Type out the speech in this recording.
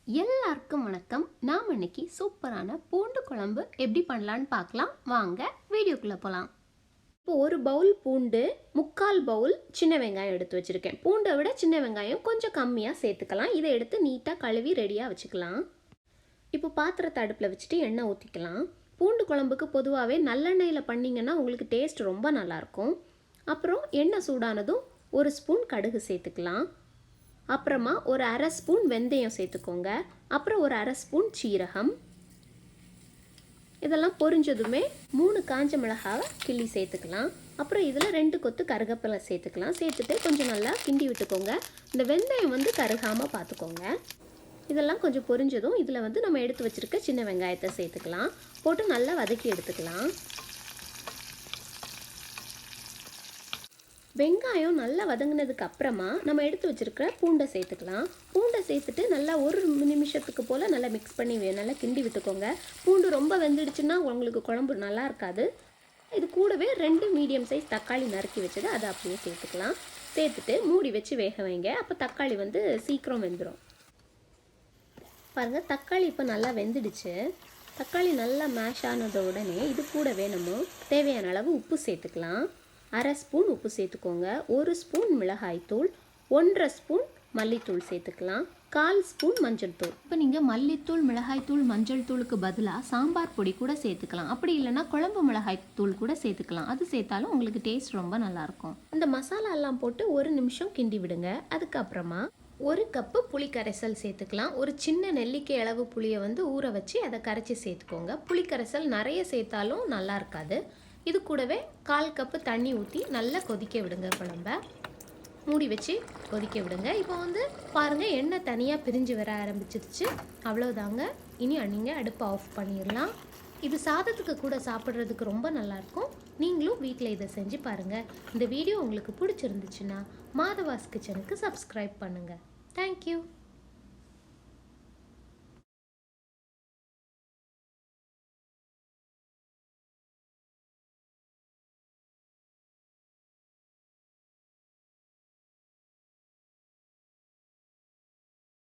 எல்லாருக்கும் வணக்கம். நாம் இன்னைக்கு சூப்பரான பூண்டு குழம்பு எப்படி பண்ணலான்னு பார்க்கலாம். வாங்க வீடியோக்குள்ளே போகலாம். இப்போ ஒரு பவுல் பூண்டு, 3/4 பவுல் சின்ன வெங்காயம் எடுத்து வச்சுருக்கேன். பூண்டை விட சின்ன வெங்காயம் கொஞ்சம் கம்மியாக சேர்த்துக்கலாம். இதை எடுத்து நீட்டாக கழுவி ரெடியாக வச்சுக்கலாம். இப்போ பாத்திரத்தை அடுப்பில் வச்சுட்டு எண்ணெய் ஊற்றிக்கலாம். பூண்டு குழம்புக்கு பொதுவாகவே நல்லெண்ணெயில் பண்ணிங்கன்னா உங்களுக்கு டேஸ்ட் ரொம்ப நல்லாயிருக்கும். அப்புறம் எண்ணெய் சூடானதும் 1 ஸ்பூன் கடுகு சேர்த்துக்கலாம். அப்புறமா ஒரு 1/2 ஸ்பூன் வெந்தயம் சேர்த்துக்கோங்க. அப்புறம் ஒரு 1/2 ஸ்பூன் சீரகம். இதெல்லாம் பொரிஞ்சதுமே 3 காஞ்ச மிளகாவை கிள்ளி சேர்த்துக்கலாம். அப்புறம் இதில் 2 கொத்து கருவேப்பிலை சேர்த்துக்கலாம். சேர்த்துட்டு கொஞ்சம் நல்லா கிண்டி விட்டுக்கோங்க. இந்த வெந்தயம் கருகாமல் பார்த்துக்கோங்க. இதெல்லாம் கொஞ்சம் பொரிஞ்சதும் இதில் நம்ம எடுத்து வச்சுருக்க சின்ன வெங்காயத்தை சேர்த்துக்கலாம். போட்டு நல்லா வதக்கி எடுத்துக்கலாம். வெங்காயம் நல்லா வதங்கினதுக்கு அப்புறமா நம்ம எடுத்து வச்சுருக்கிற பூண்டை சேர்த்துக்கலாம். பூண்டை சேர்த்துட்டு நல்லா 1 நிமிஷத்துக்கு போல் நல்லா மிக்ஸ் பண்ணி நல்லா கிண்டி விட்டுக்கோங்க. பூண்டு ரொம்ப வெந்துடுச்சுன்னா உங்களுக்கு குழம்பு நல்லா இருக்காது. இது கூடவே 2 மீடியம் சைஸ் தக்காளி நறுக்கி வச்சது அதை அப்படியே சேர்த்துக்கலாம். சேர்த்துட்டு மூடி வச்சு வேக வைங்க. அப்போ தக்காளி சீக்கிரம் வெந்துடும். பாருங்கள், தக்காளி இப்போ நல்லா வெந்துடுச்சு. தக்காளி நல்லா மேஷ் ஆனத உடனே இது கூடவே நம்ம தேவையான அளவு உப்பு சேர்த்துக்கலாம். 1/2 ஸ்பூன் உப்பு சேர்த்துக்கோங்க. 1 ஸ்பூன் மிளகாய்த்தூள், 1/2 ஸ்பூன் மல்லித்தூள் சேர்த்துக்கலாம். 1/4 ஸ்பூன் மஞ்சள் தூள். இப்போ நீங்கள் மல்லித்தூள், மிளகாய்த்தூள், மஞ்சள் தூளுக்கு பதிலாக சாம்பார் பொடி கூட சேர்த்துக்கலாம். அப்படி இல்லைன்னா குழம்பு மிளகாய்த்தூள் கூட சேர்த்துக்கலாம். அது சேர்த்தாலும் உங்களுக்கு டேஸ்ட் ரொம்ப நல்லாயிருக்கும். இந்த மசாலா எல்லாம் போட்டு 1 நிமிஷம் கிண்டி விடுங்க. அதுக்கப்புறமா 1 கப்பு புளி கரைசல் சேர்த்துக்கலாம். ஒரு சின்ன நெல்லிக்காய் அளவு புளியை ஊற வச்சு அதை கரைச்சி சேர்த்துக்கோங்க. புளி கரைசல் நிறைய சேர்த்தாலும் நல்லா இருக்காது. இது கூடவே 1/4 கப்பு தண்ணி ஊற்றி நல்லா கொதிக்க விடுங்க. குழம்ப மூடி வச்சு கொதிக்க விடுங்க. இப்போ பாருங்கள், எண்ணெய் தனியாக பிரிஞ்சு வர ஆரம்பிச்சிருச்சு. அவ்வளோதாங்க. இனி நீங்கள் அடுப்பை ஆஃப் பண்ணிடலாம். இது சாதத்துக்கு கூட சாப்பிட்றதுக்கு ரொம்ப நல்லாயிருக்கும். நீங்களும் வீட்டில் இதை செஞ்சு பாருங்கள். இந்த வீடியோ உங்களுக்கு பிடிச்சிருந்துச்சுன்னா மாதவாஸ் கிச்சனுக்கு சப்ஸ்கிரைப் பண்ணுங்கள். தேங்க்யூ.